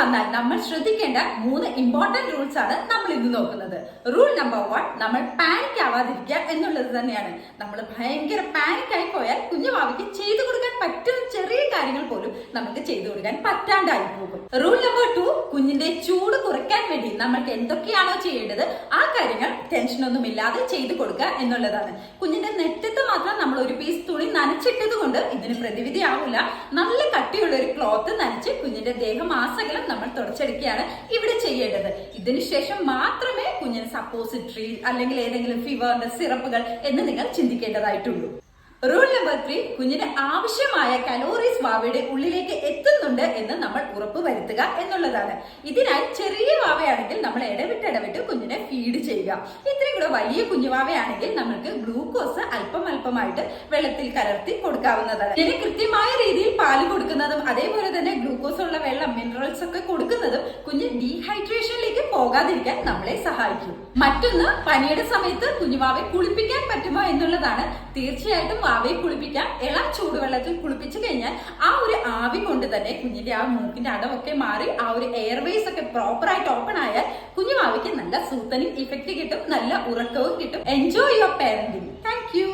വന്നാൽ നമ്മൾ ശ്രദ്ധിക്കേണ്ട 3 ഇമ്പോർട്ടന്റ് റൂൾസ് ആണ് നമ്മൾ ഇന്ന് നോക്കുന്നത്. റൂൾ നമ്പർ 1, നമ്മൾ പാനിക് ആവാതിരിക്കുക എന്നുള്ളത് തന്നെയാണ്. നമ്മൾ ഭയങ്കര പാനിക് ആയി പോയാൽ കുഞ്ഞുവാവയ്ക്ക് ചെയ്തു കൊടുക്കാൻ പറ്റുന്ന ചെറിയ കാര്യങ്ങൾ പോലും നമുക്ക് ചെയ്തു കൊടുക്കാൻ പറ്റാണ്ടായി പോകും. റൂൾ നമ്പർ 2, കുഞ്ഞിന്റെ ചൂട് കുറയ്ക്കാൻ വേണ്ടി നമ്മൾക്ക് എന്തൊക്കെയാണോ ചെയ്യേണ്ടത് ആ കാര്യങ്ങൾ ടെൻഷനൊന്നും ഇല്ലാതെ ചെയ്തു കൊടുക്കുക എന്നുള്ളതാണ്. കുഞ്ഞിന്റെ നെറ്റത്ത് മാത്രം നമ്മൾ ഒരു പീസ് തുണി നനച്ചിട്ടത് കൊണ്ട് ഇതിന് പ്രതിവിധി ആവില്ല. നല്ല കട്ടിയുള്ള ഒരു ക്ലോത്ത് നനച്ച് കുഞ്ഞിന്റെ ദേഹം ആസകലം നമ്മൾ തുടച്ചെടുക്കുകയാണ് ഇവിടെ ചെയ്യേണ്ടത്. ഇതിനുശേഷം മാത്രമേ കുഞ്ഞിന് സപ്പോസിറ്ററി അല്ലെങ്കിൽ ഏതെങ്കിലും ഫീവറിന്റെ സിറപ്പുകൾ എന്ന് നിങ്ങൾ ചിന്തിക്കേണ്ടതായിട്ടുള്ളൂ. റൂൾ നമ്പർ 3, കുഞ്ഞിന് ആവശ്യമായ കലോറീസ് വാവയുടെ ഉള്ളിലേക്ക് എത്തുന്നുണ്ട് എന്ന് നമ്മൾ ഉറപ്പ് വരുത്തുക എന്നുള്ളതാണ്. ഇതിനായി ചെറിയ വാവയാണെങ്കിൽ നമ്മൾ ഇടവിട്ട് കുഞ്ഞിനെ ഫീഡ് ചെയ്യുക. ഇത്രയും കൂടെ വലിയ കുഞ്ഞുവാവയാണെങ്കിൽ നമ്മൾക്ക് ഗ്ലൂക്കോസ് അല്പമായിട്ട് വെള്ളത്തിൽ കലർത്തി കൊടുക്കാവുന്നതാണ്. ഇതിന് കൃത്യമായ രീതിയിൽ പാല് കൊടുക്കുന്നതും അതേപോലെ തന്നെ ഗ്ലൂക്കോസ് ഉള്ള വെള്ളം, മിനറൽസ് ഒക്കെ കൊടുക്കുന്നതും കുഞ്ഞ് ഡീഹൈഡ്രേഷനിലേക്ക് പോകാതിരിക്കാൻ നമ്മളെ സഹായിക്കും. മറ്റൊന്ന്, പനിയുടെ സമയത്ത് കുഞ്ഞുവാവയെ കുളിപ്പിക്കാൻ പറ്റുമോ എന്നുള്ളതാണ്. തീർച്ചയായിട്ടും വാവയെ കുളിപ്പിക്കാൻ ഇളം ചൂടുവെള്ളത്തിൽ കുളിപ്പിച്ചു കഴിഞ്ഞാൽ ആ ഒരു ആവി കൊണ്ട് തന്നെ കുഞ്ഞിന്റെ ആ മൂക്കിന്റെ അടവൊക്കെ മാറി ആ ഒരു എയർവേസ് ഒക്കെ പ്രോപ്പർ ആയിട്ട് ഓപ്പൺ ആയാൽ കുഞ്ഞുവാവയ്ക്ക് നല്ല സൂത്തനിങ് ഇഫക്റ്റ് കിട്ടും, നല്ല ഉറക്കവും കിട്ടും. Enjoy your parenting. Thank you.